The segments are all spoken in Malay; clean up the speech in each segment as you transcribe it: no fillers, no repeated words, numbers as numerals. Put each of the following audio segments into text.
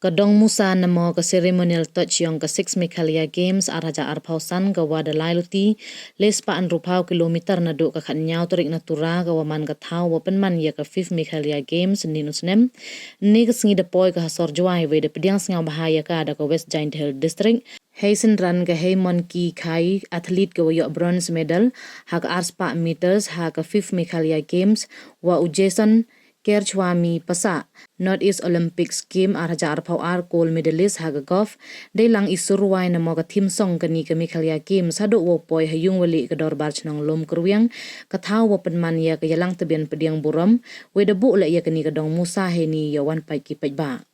Ka dongmusa namo ka ceremonial touch yang ka 6 Meghalaya Games araja arpausan ka wada lailuti lespa an rupau kilometer na do ka khatnyau torik natura ka waman ka thau wapen man ya ka 5 Meghalaya Games ninusnem ni ka singi depoy ka hasor Jowai we de pediang singau bahaya ka ada ka West Giant Hill District Hazen run ka Heymon ki kai athlete ka wayo bronze medal ha ka arspa meters ha ka 5 Meghalaya Games wa ujesan Kerchwami pasa Northeast Olympics game araja arpau gold medalist haga golf day lang isuruai na mga team song kani ka Meghalaya Games hado wo poy hayung wali ka dorbar chnang lom kruyang kathaw wo penman ya ka yalang tabian pediang buram we debu la ya kani ka dongmusa heni yawan pai ki pai ba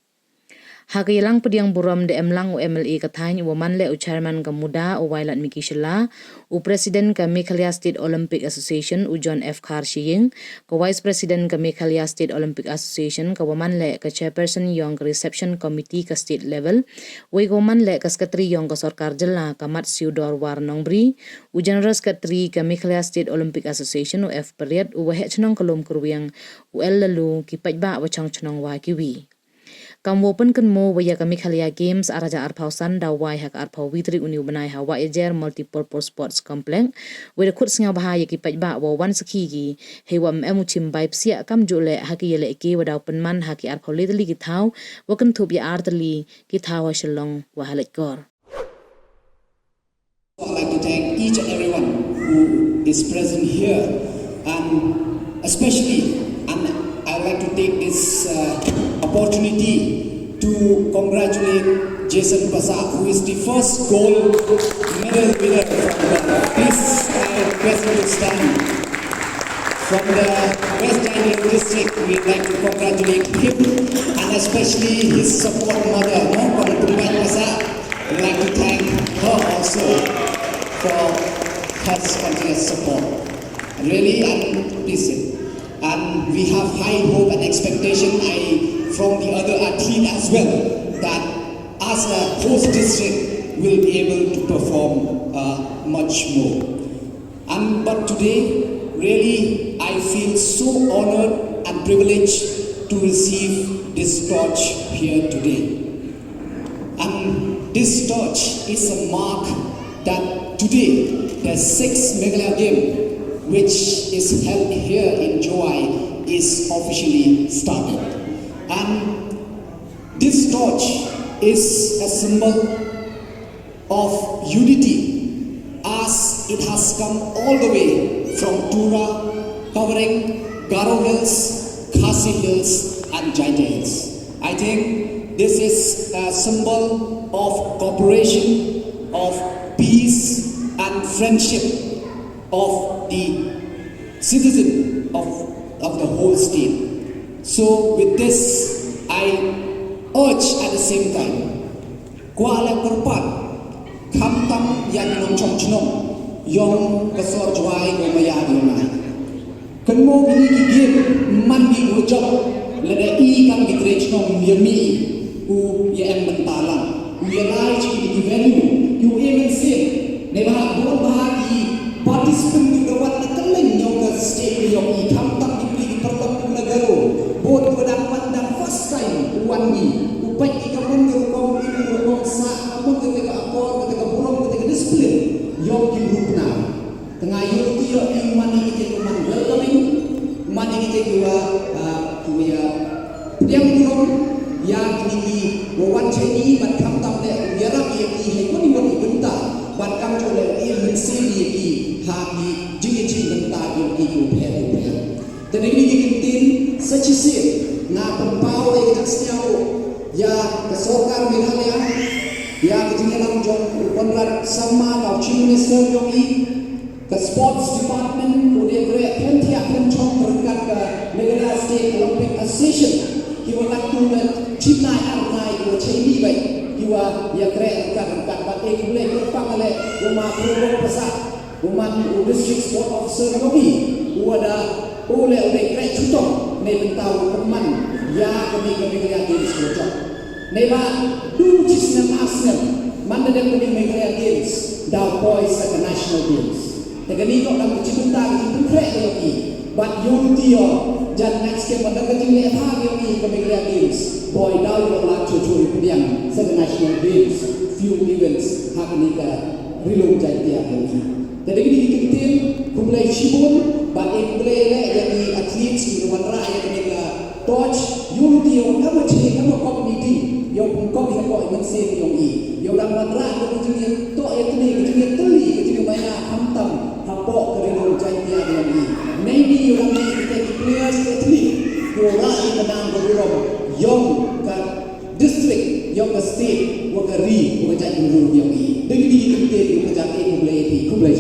Haga yalang pediang buram de emlang MLA kathain woman le chairman ka muda o wailat mikishla u president ka Meghalaya State Olympic Association u John F Karshiying ka vice president ka Meghalaya State Olympic Association ka woman le ka chairperson yong ka reception committee ka state level we woman le ka secretary yong ka sarkar jilla ka mat siudor war nongbri u general secretary ka Meghalaya State Olympic Association u F period u wahe chnong kolom kurwiang u lalu ki pajba wa chang chnong wa kiwi Kamwopen kan mo waya ka Meghalaya Games araja arpausan dawai hak arpau witri uni banai hawa ejer multipurpose sports complex we khut singa bahaya ki pajba wa wan sakhi gi hewam emu chim baip sia kam jole haki yele ki wadaw penman haki arpau litli ki thaw wa kan thup ya artli ki thaw shalong wa halat kor I'd like to thank each and everyone who is present here and especially I'd like to take this opportunity to congratulate Jason Pasa, who is the first gold medal winner from the Please request you to stand. From the West Giant Hill District, we'd like to congratulate him and especially his support mother, Pasa. We'd like to thank her also for her continuous support. Really, I'm pleased. And we have high hope and expectation from the other athlete as well that as a host district will be able to perform much more. But today, really, I feel so honored and privileged to receive this torch here today. And this torch is a mark that today the 6th Meghalaya Games which is held here in Jowai is officially started. And this torch is a symbol of unity as it has come all the way from Tura, covering Garo Hills, Khasi Hills and Giant Hills. I think this is a symbol of cooperation, of peace and friendship of the citizen of the whole state. So with this, I urge at the same time, Kuala Korpat, Kamtam Yan Chom Chnom, Yong Kasor Jowai Gomaya Yonai. Kenmo bini gigir mandi ujab, lada I kam gitre chnom yami, u yem bentalang, u yanai chiki value, you even say, never bon bahagi participant di dawan na kaleng yung state yung ikamtang dipili perlaku negara buat kedapat dan first time uwangi upay ikamon gerukong ini gerukong sa kamon ketika akor ketika burung ketika disiplin yung group na tengah yung tiyo yung mani kita kuman welcoming mani kita kuwa kuya yang burung yang kini wawan ceni bat kamtam le biarap yang ihekon iwan ibenta bat kam chole ilin sili ki hati jigi benta yung iku phe. Dan ini dikintin secisi na pempau ay katsniao ya kasokar Meghalaya ya ketinggalan jong konrad sama kau chief minister yung I ke sports department udah great pentia pencong berkat ke Meghalaya State Olympic Association kiwa laktu na chipnai arnai kiwa cheni bai kiwa ya great berkat batik boleh berpangale rumah pro pasar Uman district sport officer kami, ada oleh great contoh, ni bentau teman ya kami Meghalaya Games contoh. Neba dulu cisna asal, mana dan kami Meghalaya Games, dah boys at national games. Tegani kau dalam cipta itu great lagi, but unity jan next game pada ketinggalan lagi kami Meghalaya Games, boy dah orang cucu national games few events hak ni ka rilung jai dia ni jadi ini dikentil kumulai cibun ba kumulai le jadi atlet di luar yang ni ka touch unity yang kamu cek kamu community yang kau yang kau yang sen yang yang dalam luar yang jadi to yang ni jadi teli jadi banyak hantam hapok ke rilung jai dia ni maybe yang ni kita players atlet orang yang menang berulang yang ke district yang ke state wa ke ri wa ke jai guru yang ni dengan ini kita kita jadi kumulai